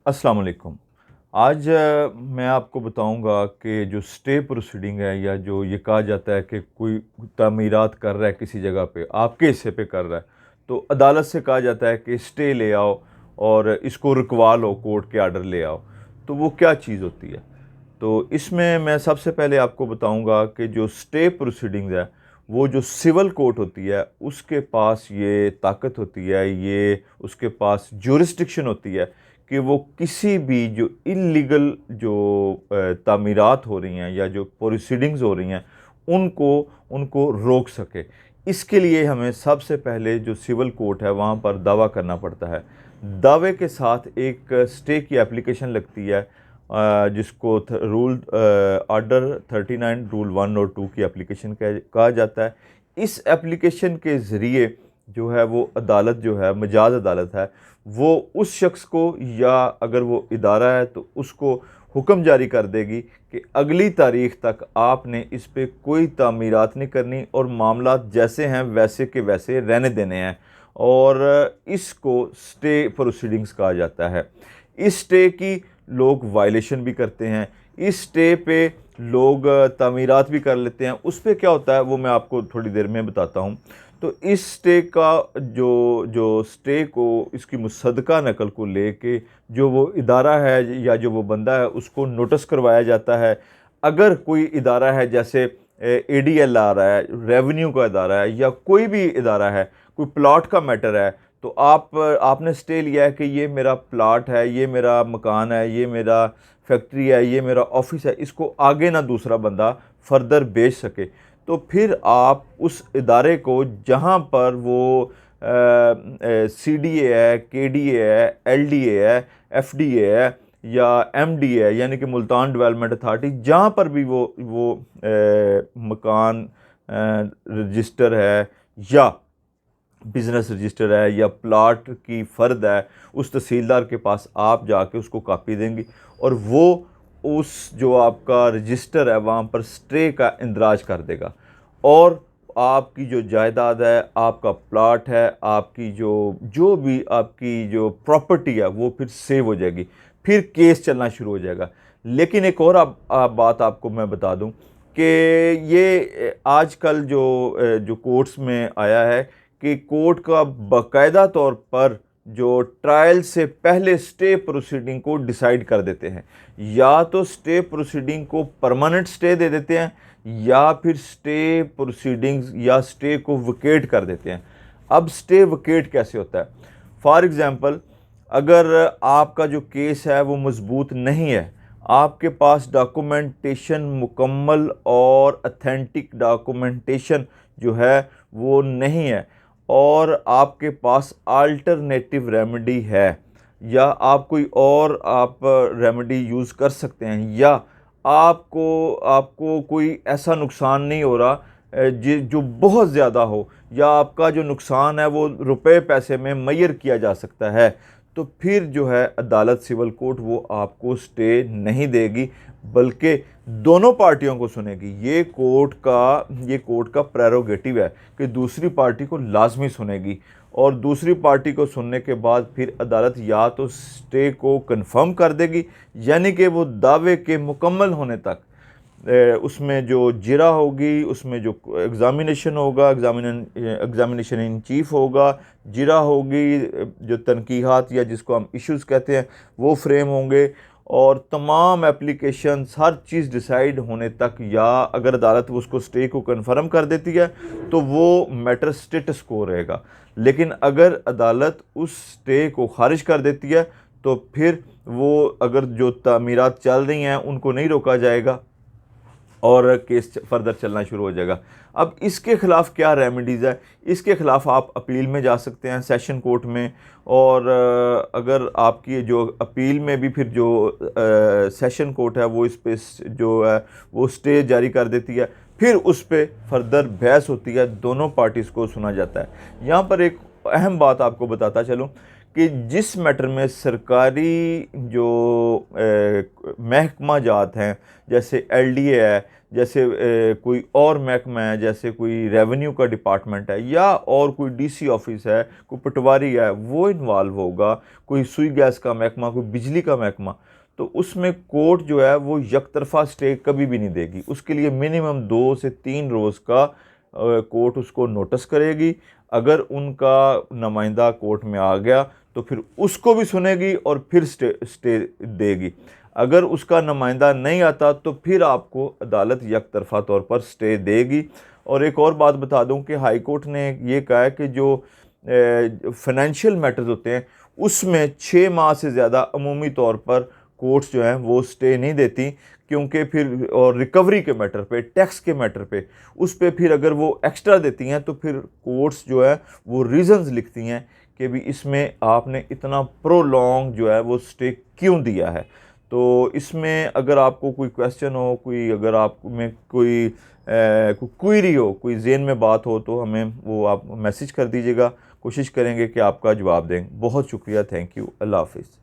अस्सलाम वालेकुम। आज मैं आपको बताऊंगा कि जो स्टे प्रोसीडिंग है या जो ये कहा जाता है कि कोई तामीरात कर रहा है किसी जगह पे, आपके हिस्से पे कर रहा है, तो अदालत से कहा जाता है कि स्टे ले आओ और इसको रुकवा लो, कोर्ट के आर्डर ले आओ। तो वो क्या चीज़ होती है? तो इसमें मैं सबसे पहले आपको बताऊंगा कि जो स्टे प्रोसीडिंग्स है, वो जो सिविल कोर्ट होती है उसके पास ये ताकत होती है, ये उसके पास जुरिस्डिक्शन होती है कि वो किसी भी जो इलीगल जो तामीरात हो रही हैं या जो प्रोसीडिंग्स हो रही हैं उनको उनको रोक सके। इसके लिए हमें सबसे पहले जो सिविल कोर्ट है वहाँ पर दावा करना पड़ता है। दावे के साथ एक स्टे की एप्लीकेशन लगती है, जिसको रूल ऑर्डर 39 रूल 1 और 2 की एप्लीकेशन कहा जाता है। इस एप्लीकेशन के ज़रिए जो है वो अदालत जो है, मजाज अदालत है, वो उस शख्स को या अगर वो इदारा है तो उसको हुक्म जारी कर देगी कि अगली तारीख तक आपने इस पे कोई तामीरात नहीं करनी और मामला जैसे हैं वैसे के वैसे रहने देने हैं। और इसको स्टे प्रोसीडिंग्स कहा जाता है। इस स्टे की लोग वायलेशन भी करते हैं, इस स्टे पे लोग तामीरात भी कर लेते हैं। उस पे क्या होता है वो मैं आपको थोड़ी देर में बताता हूँ। तो इस स्टे का जो जो स्टे को इसकी मुसद्दका नकल को लेके जो वो इदारा है या जो वो बंदा है उसको नोटिस करवाया जाता है। अगर कोई इदारा है जैसे एडीएल आ रहा है, रेवेन्यू का इदारा है या कोई भी इदारा है, कोई प्लॉट का मैटर है, तो आपने स्टे लिया है कि ये मेरा प्लॉट है, ये मेरा मकान है, ये मेरा फैक्ट्री है, ये मेरा ऑफिस है, इसको आगे ना दूसरा बंदा फर्दर बेच सके। तो फिर आप उस इदारे को जहाँ पर वो CDA है, KDA है, LDA है, FDA है या MDA है, यानी कि मुल्तान डेवलपमेंट अथॉरिटी, जहाँ पर भी वो मकान रजिस्टर है या बिज़नेस रजिस्टर है या प्लाट की फ़र्द है, उस तहसीलदार के पास आप जाके उसको कापी देंगी और वो उस जो आपका रजिस्टर है वहाँ पर स्टे का इंदराज कर देगा और आपकी जो जायदाद है, आपका प्लाट है, आपकी जो जो भी आपकी जो प्रॉपर्टी है वो फिर सेव हो जाएगी। फिर केस चलना शुरू हो जाएगा। लेकिन एक और आप बात आपको मैं बता दूं कि ये आजकल जो कोर्ट्स में आया है कि कोर्ट का बाकायदा तौर पर जो ट्रायल से पहले स्टे प्रोसीडिंग को डिसाइड कर देते हैं। या तो स्टे प्रोसीडिंग को परमानेंट स्टे दे देते हैं या फिर स्टे प्रोसीडिंग्स या स्टे को विकेट कर देते हैं। अब स्टे विकेट कैसे होता है? फॉर एग्ज़ाम्पल, अगर आपका जो केस है वो मजबूत नहीं है, आपके पास डॉक्यूमेंटेशन मुकम्मल और अथेंटिक डॉक्यूमेंटेशन जो है वो नहीं है और आपके पास अल्टरनेटिव रेमेडी है या आप कोई और आप रेमेडी यूज़ कर सकते हैं या आपको आपको कोई ऐसा नुकसान नहीं हो रहा जो बहुत ज़्यादा हो या आपका जो नुकसान है वो रुपए पैसे में मैयर किया जा सकता है, तो फिर जो है अदालत सिविल कोर्ट वो आपको स्टे नहीं देगी बल्कि दोनों पार्टियों को सुनेगी। ये कोर्ट का प्रेरोगेटिव है कि दूसरी पार्टी को लाजमी सुनेगी और दूसरी पार्टी को सुनने के बाद फिर अदालत या तो स्टे को कंफर्म कर देगी, यानी कि वो दावे के मुकम्मल होने तक उसमें जो जिरा होगी, उसमें जो एग्ज़ामिनेशन होगा, एग्ज़ामिनेशन इन चीफ होगा, जिरा होगी, जो तनकीहात या जिसको हम इश्यूज़ कहते हैं वो फ्रेम होंगे और तमाम एप्लीकेशंस हर चीज़ डिसाइड होने तक, या अगर अदालत उसको स्टे को कंफर्म कर देती है तो वो मैटर स्टेटस को रहेगा। लेकिन अगर अदालत उस स्टे को खारिज कर देती है तो फिर वो अगर जो तामीरात चल रही हैं उनको नहीं रोका जाएगा और केस फर्दर चलना शुरू हो जाएगा। अब इसके ख़िलाफ़ क्या रेमेडीज़ है? इसके ख़िलाफ़ आप अपील में जा सकते हैं सेशन कोर्ट में, और अगर आपकी जो अपील में भी फिर जो सेशन कोर्ट है वो इस पे जो है वो स्टे जारी कर देती है, फिर उस पर फर्दर बहस होती है, दोनों पार्टीज़ को सुना जाता है। यहाँ पर एक अहम बात आपको बताता चलूँ कि जिस मैटर में सरकारी जो महकमा जात हैं जैसे LDA है, जैसे कोई और महकमा है, जैसे कोई रेवेन्यू का डिपार्टमेंट है या और कोई डीसी ऑफिस है, कोई पटवारी है, वो इन्वॉल्व होगा, कोई सुई गैस का महकमा, कोई बिजली का महकमा, तो उसमें कोर्ट जो है वो यकतरफा स्टे कभी भी नहीं देगी। उसके लिए मिनिमम 2 से 3 रोज़ का कोर्ट उसको नोटिस करेगी। अगर उनका नुमाइंदा कोर्ट में आ गया तो फिर उसको भी सुनेगी और फिर स्टे देगी। अगर उसका नुमाइंदा नहीं आता तो फिर आपको अदालत यकतरफा तौर पर स्टे देगी। और एक और बात बता दूं कि हाई कोर्ट ने ये कहा है कि जो फाइनेंशियल मैटर्स होते हैं उसमें 6 माह से ज़्यादा अमूमी तौर पर कोर्ट्स जो हैं वो स्टे नहीं देती, क्योंकि फिर और रिकवरी के मैटर पे, टैक्स के मैटर पे, उस पे फिर अगर वो एक्स्ट्रा देती हैं तो फिर कोर्ट्स जो है वो रीज़न्स लिखती हैं कि भी इसमें आपने इतना प्रोलॉन्ग जो है वो स्टे क्यों दिया है। तो इसमें अगर आपको कोई क्वेश्चन हो, कोई अगर आप में कोई क्वेरी हो, कोई ज़हन में बात हो, तो हमें वो आप मैसेज कर दीजिएगा, कोशिश करेंगे कि आपका जवाब दें। बहुत शुक्रिया, थैंक यू, अल्लाह हाफ़िज़।